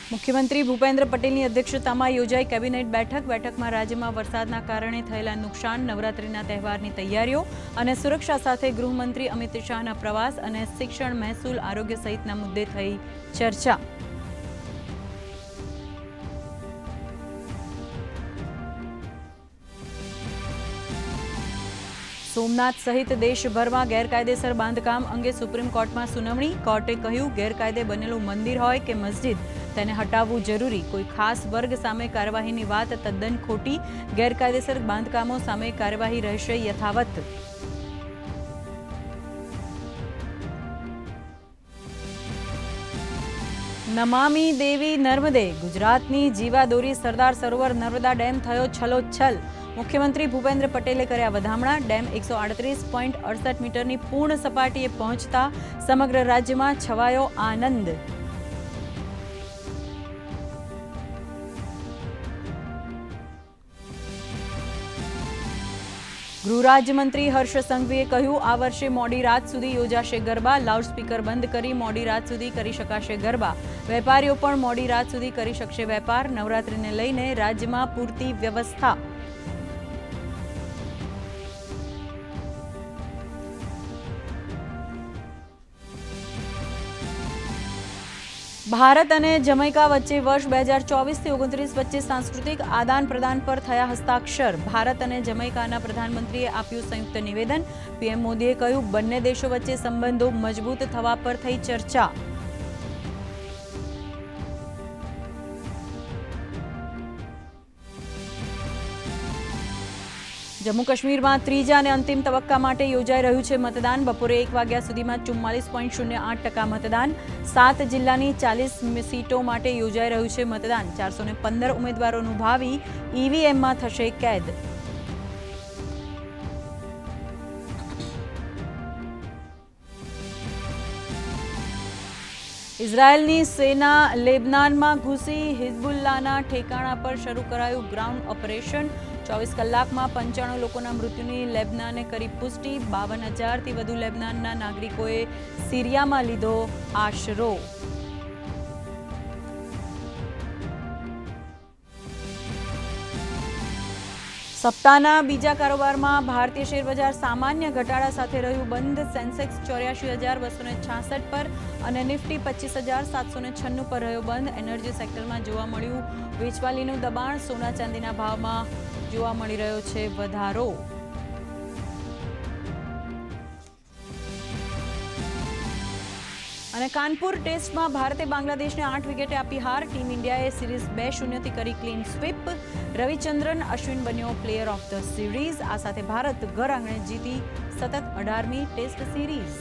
મુખ્યમંત્રી ભૂપેન્દ્ર પટેલની અધ્યક્ષતામાં યોજાઈ કેબિનેટ બેઠકમાં રાજ્યમાં વરસાદના કારણે થયેલા નુકસાન, નવરાત્રિના તહેવારની તૈયારીઓ અને સુરક્ષા સાથે ગૃહમંત્રી અમિત શાહના પ્રવાસ અને શિક્ષણ, મહેસૂલ, આરોગ્ય સહિતના મુદ્દે થઈ ચર્ચા। સોમનાથ સહિત દેશભરમાં ગેરકાયદેસર બાંધકામ અંગે સુપ્રીમ કોર્ટમાં સુનાવણી। કોર્ટે કહ્યું, ગેરકાયદે બનેલું મંદિર હોય કે મસ્જિદ, તેને હટાવવું જરૂરી। કોઈ ખાસ વર્ગ સામે કાર્યવાહીની વાત તદ્દન ખોટી। ગેરકાયદેસર બાંધકામો સામે કાર્યવાહી રહેશે યથાવત। નમામી દેવી નર્મદે, ગુજરાતની જીવાદોરી સરદાર સરોવર નર્મદા ડેમ થયો છલોછલ। મુખ્યમંત્રી ભૂપેન્દ્ર પટેલે કર્યા વધામણા। ડેમ 138.68 મીટરની પૂર્ણ સપાટીએ પહોંચતા સમગ્ર રાજ્યમાં છવાયો આનંદ। ગૃહ રાજ્યમંત્રી હર્ષ સંઘવીએ કહ્યું, આ વર્ષે મોડી રાત સુધી યોજાશે ગરબા। લાઉડસ્પીકર બંધ કરી મોડી રાત સુધી કરી શકાશે ગરબા। વેપારીઓ પણ મોડી રાત સુધી કરી શકશે વેપાર। નવરાત્રિને લઈને રાજ્યમાં પૂરતી વ્યવસ્થા। ભારત અને જમૈકા વચ્ચે વર્ષ 2024થી 29 વચ્ચે સાંસ્કૃતિક આદાન પ્રદાન પર થયા હસ્તાક્ષર। ભારત અને જમૈકાના પ્રધાનમંત્રીએ આપ્યું સંયુક્ત નિવેદન। પીએમ મોદીએ કહ્યું, બંને દેશો વચ્ચે સંબંધો મજબૂત થવા પર થઈ ચર્ચા। જમ્મુ કાશ્મીરમાં ત્રીજા અને અંતિમ તબક્કા માટે યોજાઈ રહ્યું છે મતદાન। બપોરે 1 વાગ્યા સુધીમાં 44.08% મતદાન। 7 જિલ્લાની 40 સીટો માટે યોજાઈ રહ્યું છે મતદાન। 415 ઉમેદવારોનું ભાવિ ઈવીએમમાં થશે કેદ। ઇઝરાયેલની સેના લેબનાનમાં ઘૂસી હિઝબુલ્લાના ઠેકાણા પર શરૂ કરાયું ગ્રાઉન્ડ ઓપરેશન। 24 કલાકમાં 95 લોકોના મૃત્યુની લેબનાને કરી પુષ્ટિ। 52,000થી વધુ લેબનાનના નાગરિકોએ સિરિયામાં લીધો આશરો। સપ્તાહના બીજા કારોબારમાં ભારતીય શેરબજાર સામાન્ય ઘટાડા સાથે રહ્યું બંધ। સેન્સેક્સ 84,266 પર અને નિફ્ટી 25,796 પર રહ્યો બંધ। એનર્જી સેક્ટરમાં જોવા મળ્યું વેચવાલીનું દબાણ। સોના ચાંદીના ભાવમાં જોવા મળી રહ્યો છે વધારો। અને કાનપુર ટેસ્ટમાં ભારતે બાંગ્લાદેશને 8 વિકેટે આપી હાર। ટીમ ઇન્ડિયાએ સિરીઝ 2-0થી કરી ક્લીન સ્વીપ। રવિચંદ્રન અશ્વિન બન્યો પ્લેયર ઓફ ધ સિરીઝ। આ સાથે ભારત ઘર આંગણે જીતી સતત 18મી ટેસ્ટ સિરીઝ।